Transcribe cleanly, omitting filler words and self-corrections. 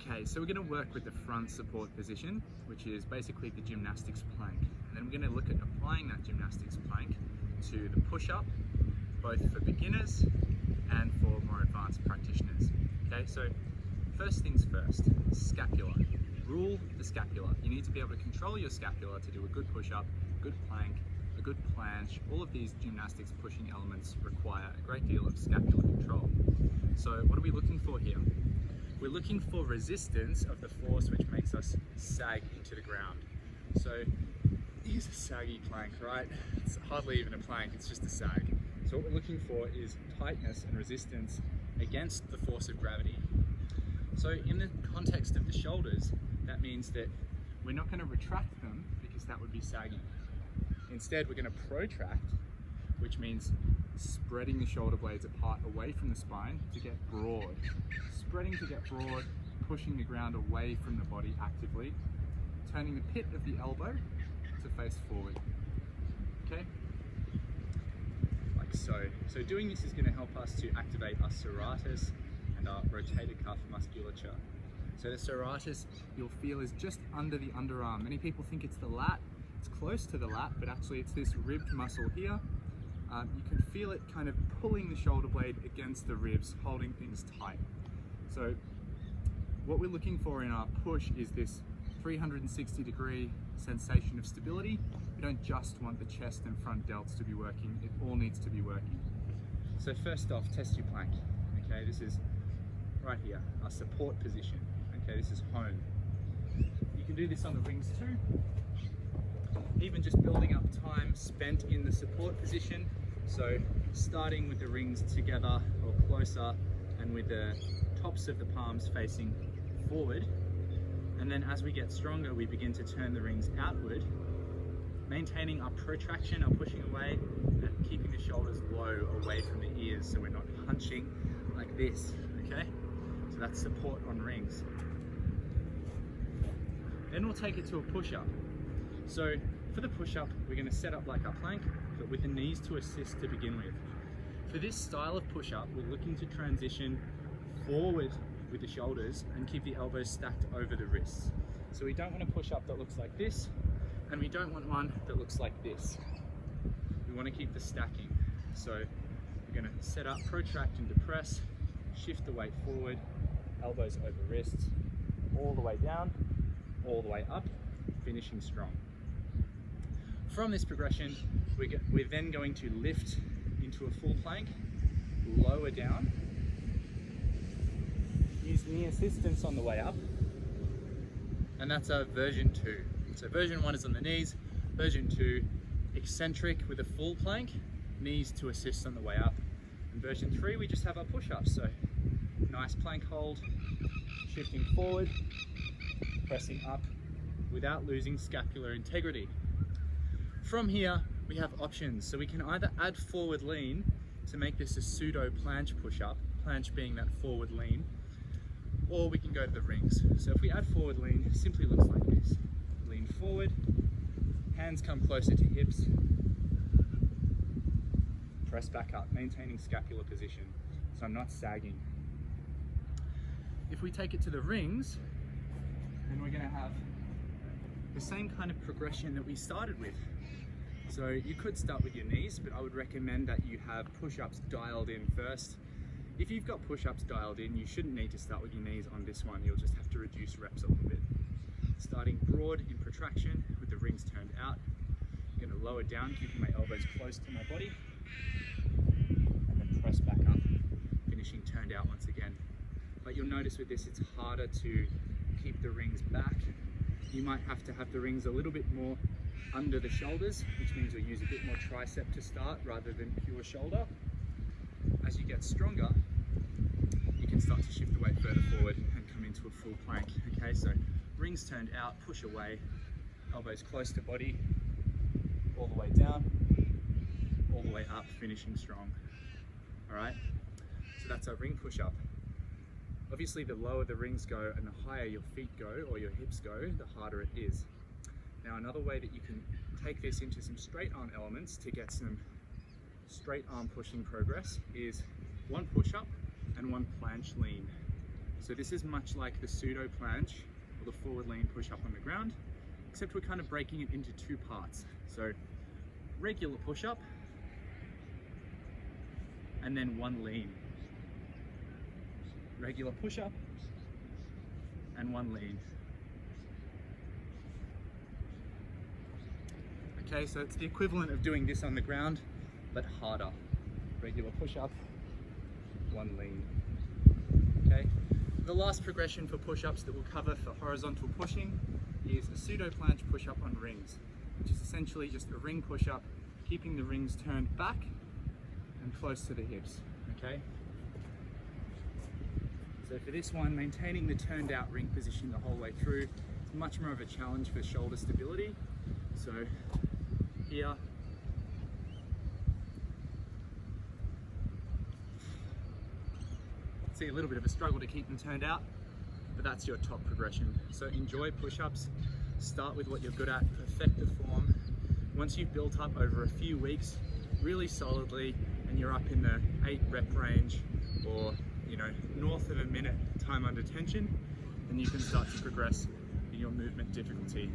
Okay, so we're going to work with the front support position, which is basically the gymnastics plank. And then we're going to look at applying that gymnastics plank to the push-up, both for beginners and for more advanced practitioners. Okay, so first things first, scapula. Rule the scapula. You need to be able to control your scapula to do a good push-up, a good plank, a good planche. All of these gymnastics pushing elements require a great deal of scapular control. So what are we looking for here? We're looking for resistance of the force which makes us sag into the ground. So here's a saggy plank, right? It's hardly even a plank, it's just a sag. So what we're looking for is tightness and resistance against the force of gravity. So in the context of the shoulders, that means that we're not going to retract them because that would be sagging. Instead, we're going to protract, which means spreading the shoulder blades apart away from the spine to get broad. Spreading to get broad, pushing the ground away from the body actively, turning the pit of the elbow to face forward. Okay? Like so. So doing this is going to help us to activate our serratus and our rotator cuff musculature. So the serratus, you'll feel, is just under the underarm. Many people think it's the lat. It's close to the lat, but actually it's this ribbed muscle here. You can feel it kind of pulling the shoulder blade against the ribs, holding things tight. So what we're looking for in our push is this 360-degree sensation of stability. We don't just want the chest and front delts to be working, it all needs to be working. So first off, test your plank. Okay, this is right here, our support position. Okay, this is home. You can do this on the rings too. Even just building up time spent in the support position. So starting with the rings together or closer and with the tops of the palms facing forward. And then as we get stronger, we begin to turn the rings outward, maintaining our protraction, our pushing away, and keeping the shoulders low away from the ears so we're not hunching like this, okay? So that's support on rings. Then we'll take it to a push-up. So for the push-up, we're going to set up like our plank, but with the knees to assist to begin with. For this style of push-up, we're looking to transition forward with the shoulders and keep the elbows stacked over the wrists. So we don't want a push-up that looks like this, and we don't want one that looks like this. We want to keep the stacking. So we're going to set up, protract and depress, shift the weight forward, elbows over wrists, all the way down, all the way up, finishing strong. From this progression, we're then going to lift into a full plank, lower down, use knee assistance on the way up, and that's our version 2. So version 1 is on the knees, version 2 eccentric with a full plank, knees to assist on the way up, and version 3 we just have our push-ups. So nice plank hold, shifting forward, pressing up without losing scapular integrity. From here, we have options. So we can either add forward lean to make this a pseudo planche push-up, planche being that forward lean, or we can go to the rings. So if we add forward lean, it simply looks like this. Lean forward, hands come closer to hips, press back up, maintaining scapular position, so I'm not sagging. If we take it to the rings, then we're gonna have the same kind of progression that we started with. So you could start with your knees, but I would recommend that you have push-ups dialed in first. If you've got push-ups dialed in, you shouldn't need to start with your knees on this one. You'll just have to reduce reps a little bit. Starting broad in protraction with the rings turned out. I'm going to lower down, keeping my elbows close to my body, and then press back up, finishing turned out once again. But you'll notice with this, it's harder to keep the rings back. You might have to have the rings a little bit more under the shoulders, which means you'll use a bit more tricep to start rather than pure shoulder. As you get stronger, you can start to shift the weight further forward and come into a full plank. Okay, so rings turned out, push away, elbows close to body, all the way down, all the way up, finishing strong. All right, so that's our ring push-up. Obviously, the lower the rings go and the higher your feet go or your hips go, the harder it is. Now, another way that you can take this into some straight arm elements to get some straight arm pushing progress is one push-up and one planche lean. So this is much like the pseudo planche, or the forward lean push-up on the ground, except we're kind of breaking it into two parts. So regular push-up, and then one lean. Regular push-up, and one lean. Okay, so it's the equivalent of doing this on the ground, but harder. Regular push-up, one lean. Okay. The last progression for push-ups that we'll cover for horizontal pushing is a pseudo planche push-up on rings, which is essentially just a ring push-up, keeping the rings turned back and close to the hips. Okay. So for this one, maintaining the turned out ring position the whole way through is much more of a challenge for shoulder stability. So here, see a little bit of a struggle to keep them turned out, but that's your top progression. So enjoy push-ups, start with what you're good at, perfect the form. Once you've built up over a few weeks really solidly and you're up in the 8 rep range, or north of a minute time under tension, then you can start to progress in your movement difficulty.